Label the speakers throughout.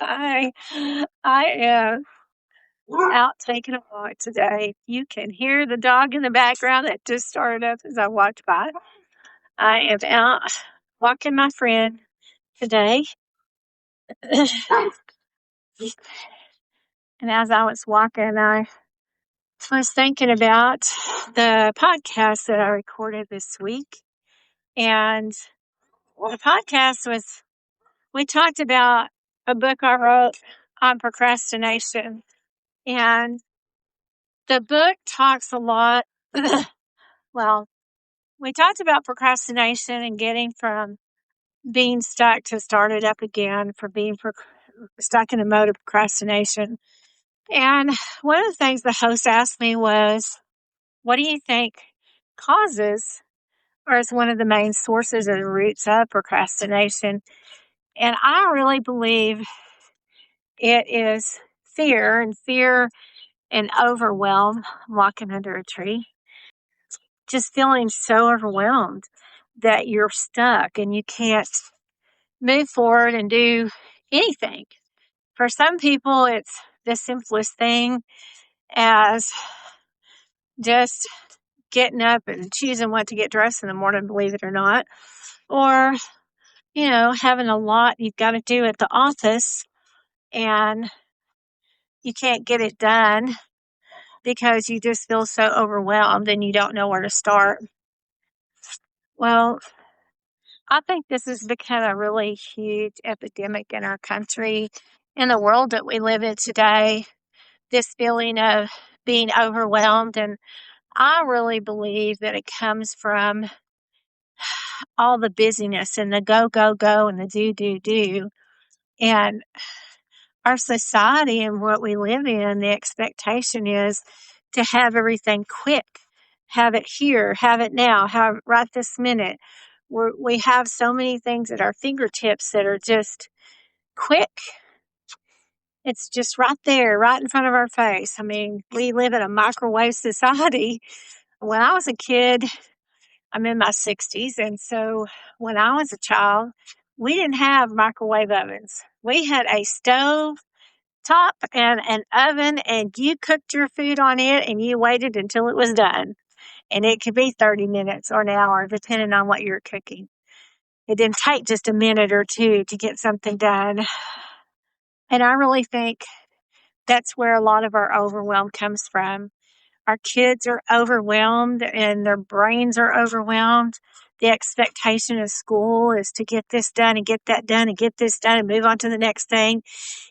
Speaker 1: I I am out taking a walk today. You can hear the dog in the background that just started up as I walked by. I am out walking my friend today. And as I was walking, I was thinking about the podcast that I recorded this week. And the podcast we talked about a book I wrote on procrastination. And the book talks a lot. Well, we talked about procrastination and getting from being stuck to start it up again, from being stuck in a mode of procrastination. And one of the things the host asked me was, what do you think causes or is one of the main sources or roots of procrastination? And I really believe it is fear and overwhelm. I'm walking under a tree, just feeling so overwhelmed that you're stuck and you can't move forward and do anything. For some people, it's the simplest thing as just getting up and choosing what to get dressed in the morning, believe it or not. Or, having a lot you've got to do at the office and you can't get it done because you just feel so overwhelmed and you don't know where to start. Well, I think this has become a really huge epidemic in our country, in the world that we live in today, this feeling of being overwhelmed. And I really believe that it comes from all the busyness and the go, go, go and the do, do, do. And our society and what we live in, the expectation is to have everything quick, have it here, have it now, have it right this minute. We have so many things at our fingertips that are just quick. It's just right there, right in front of our face. I mean, we live in a microwave society. When I was a kid, I'm in my 60s, and so when I was a child, we didn't have microwave ovens. We had a stove top and an oven, and you cooked your food on it and you waited until it was done. And it could be 30 minutes or an hour, depending on what you're cooking. It didn't take just a minute or two to get something done. And I really think that's where a lot of our overwhelm comes from. Our kids are overwhelmed and their brains are overwhelmed. The expectation of school is to get this done and get that done and get this done and move on to the next thing.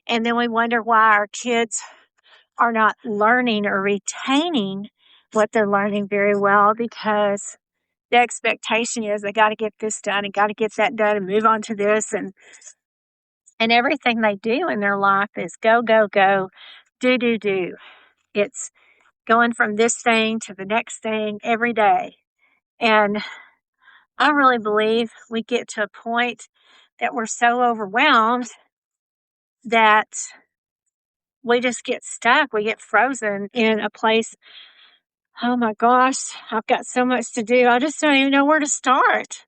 Speaker 1: And then we wonder why our kids are not learning or retaining what they're learning very well, because the expectation is they got to get this done and got to get that done and move on to this. And everything they do in their life is go, go, go, do, do, do. It's going from this thing to the next thing every day. And I really believe we get to a point that we're so overwhelmed that we just get stuck. We get frozen in a place. Oh my gosh, I've got so much to do. I just don't even know where to start.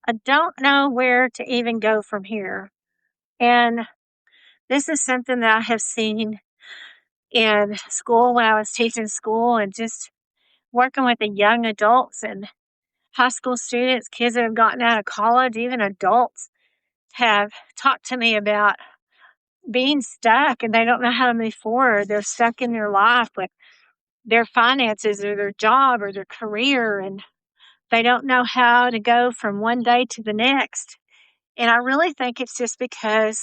Speaker 1: I don't know where to even go from here. And this is something that I have seen in school when I was teaching school and just working with the young adults and high school students, kids that have gotten out of college, even adults have talked to me about being stuck and they don't know how to move forward. They're stuck in their life with their finances or their job or their career, and they don't know how to go from one day to the next. And I really think it's just because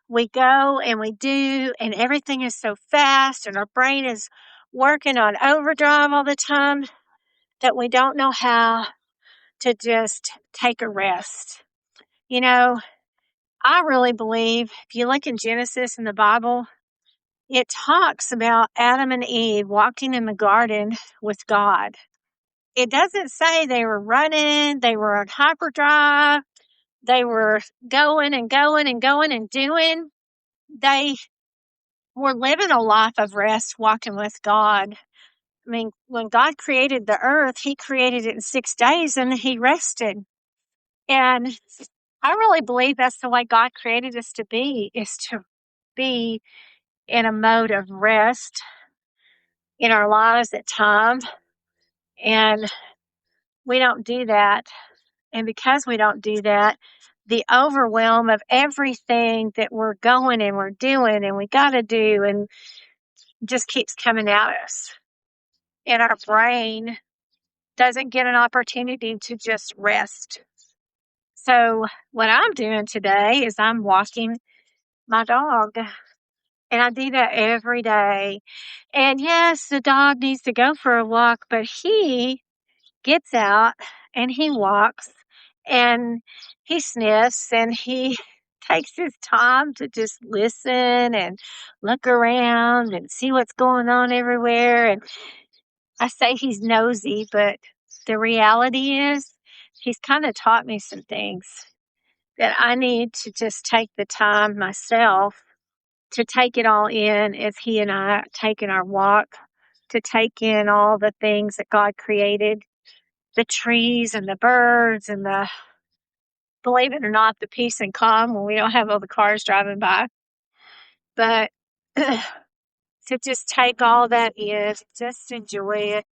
Speaker 1: we go and we do, and everything is so fast, and our brain is working on overdrive all the time that we don't know how to just take a rest. I really believe if you look in Genesis in the Bible, it talks about Adam and Eve walking in the garden with God. It doesn't say they were running, they were on hyperdrive, they were going and going and going and doing. They were living a life of rest, walking with God. I mean, when God created the earth, He created it in 6 days and He rested. And I really believe that's the way God created us to be, is to be in a mode of rest in our lives at times. And we don't do that. And because we don't do that, the overwhelm of everything that we're going and we're doing and we got to do and just keeps coming at us. And our brain doesn't get an opportunity to just rest. So, what I'm doing today is I'm walking my dog. And I do that every day. And yes, the dog needs to go for a walk, but he gets out and he walks and he sniffs and he takes his time to just listen and look around and see what's going on everywhere. And I say he's nosy, but the reality is he's kind of taught me some things that I need to just take the time myself to take it all in as he and I taking our walk, to take in all the things that God created, the trees and the birds and the, believe it or not, the peace and calm when we don't have all the cars driving by. But to just take all that in, just enjoy it,